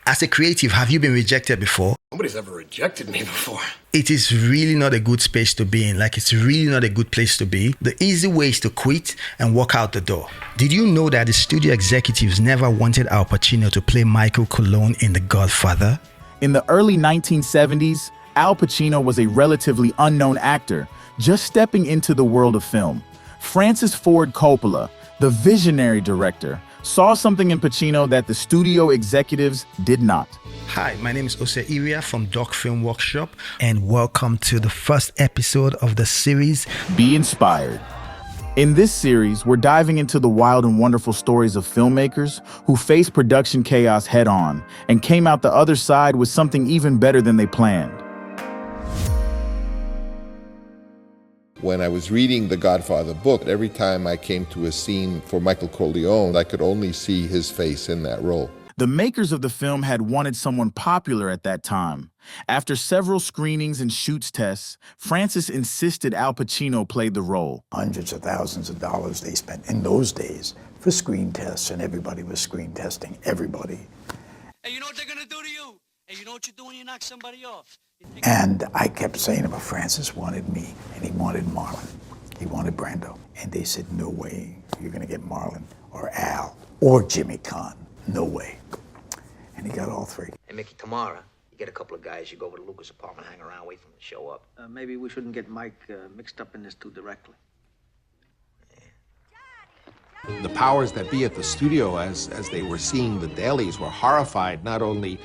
As a creative, have you been rejected before? Nobody's ever rejected me before. It is really not a good space to be in. Like, it's really not a good place to be. The easy way is to quit and walk out the door. Did you know that the studio executives never wanted Al Pacino to play Michael Corleone in The Godfather? In the early 1970s, Al Pacino was a relatively unknown actor, just stepping into the world of film. Francis Ford Coppola, the visionary director, saw something in Pacino that the studio executives did not. Hi, my name is Ose Iria from Doc Film Workshop, and welcome to the first episode of the series, Be Inspired. In this series, we're diving into the wild and wonderful stories of filmmakers who faced production chaos head-on and came out the other side with something even better than they planned. When I was reading the Godfather book, every time I came to a scene for Michael Corleone, I could only see his face in that role. The makers of the film had wanted someone popular at that time. After several screenings and shoots tests, Francis insisted Al Pacino played the role. Hundreds of thousands of dollars they spent in those days for screen tests, and everybody was screen testing everybody. Hey, you know what they're gonna do to you? Hey, you know what you do when you knock somebody off? And I kept saying to him, Francis wanted me, and he wanted Marlon. He wanted Brando. And they said, no way you're gonna get Marlon or Al or Jimmy Caan. No way. And he got all three. Hey, Mickey, tomorrow, you get a couple of guys, you go over to Lucas' apartment, hang around, wait for him to show up. Maybe we shouldn't get Mike mixed up in this too directly. The powers that be at the studio, as they were seeing the dailies, were horrified. Not only,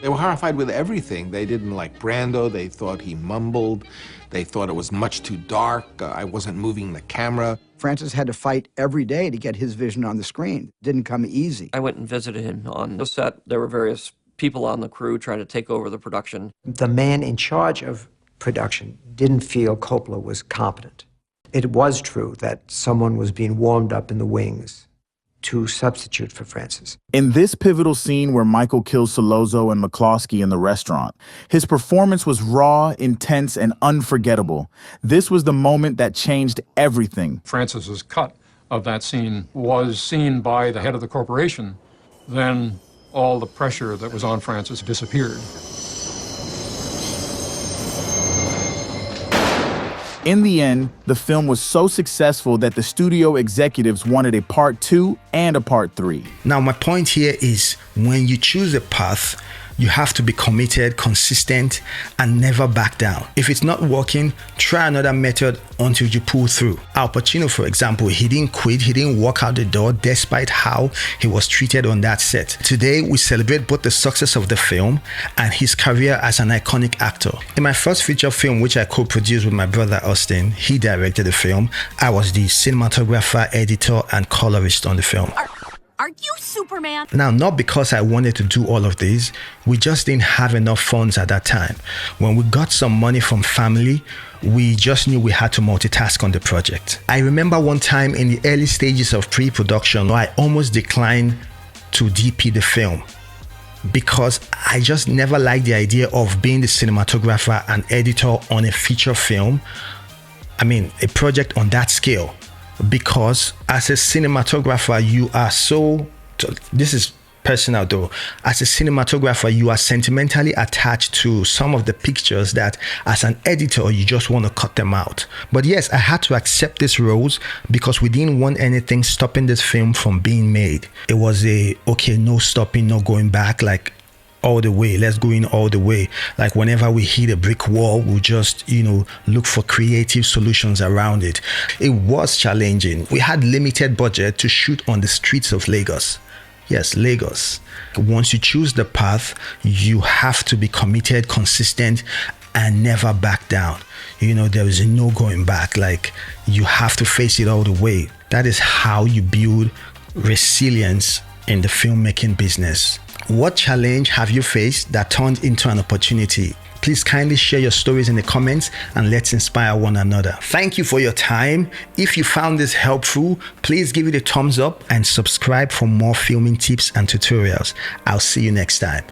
they were horrified with everything. They didn't like Brando. They thought he mumbled. They thought it was much too dark. I wasn't moving the camera. Francis had to fight every day to get his vision on the screen. It didn't come easy. I went and visited him on the set. There were various people on the crew trying to take over the production. The man in charge of production didn't feel Coppola was competent. It was true that someone was being warmed up in the wings to substitute for Francis. In this pivotal scene where Michael kills Sollozzo and McCloskey in the restaurant, his performance was raw, intense, and unforgettable. This was the moment that changed everything. Francis's cut of that scene was seen by the head of the corporation. Then all the pressure that was on Francis disappeared. In the end, the film was so successful that the studio executives wanted a part 2 and a part 3. Now, my point here is when you choose a path, you have to be committed, consistent, and never back down. If it's not working, try another method until you pull through. Al Pacino, for example, he didn't quit, he didn't walk out the door despite how he was treated on that set. Today, we celebrate both the success of the film and his career as an iconic actor. In my first feature film, which I co-produced with my brother Austin, he directed the film. I was the cinematographer, editor, and colorist on the film. Are you Superman? Now, not because I wanted to do all of this, we just didn't have enough funds at that time. When we got some money from family, we just knew we had to multitask on the project. I remember one time in the early stages of pre-production, I almost declined to DP the film because I just never liked the idea of being the cinematographer and editor on a feature film. I mean, a project on that scale. Because as a cinematographer, you are so, this is personal though, as a cinematographer, you are sentimentally attached to some of the pictures that as an editor, you just want to cut them out. But yes, I had to accept these roles because we didn't want anything stopping this film from being made. It was okay, no stopping, no going back, like all the way, let's go in all the way. Like whenever we hit a brick wall, we'll just, look for creative solutions around it. It was challenging. We had limited budget to shoot on the streets of Lagos. Yes, Lagos. Once you choose the path, you have to be committed, consistent, and never back down. There is no going back. Like, you have to face it all the way. That is how you build resilience in the filmmaking business. What challenge have you faced that turned into an opportunity? Please kindly share your stories in the comments and let's inspire one another. Thank you for your time. If you found this helpful, please give it a thumbs up and subscribe for more filming tips and tutorials. I'll see you next time.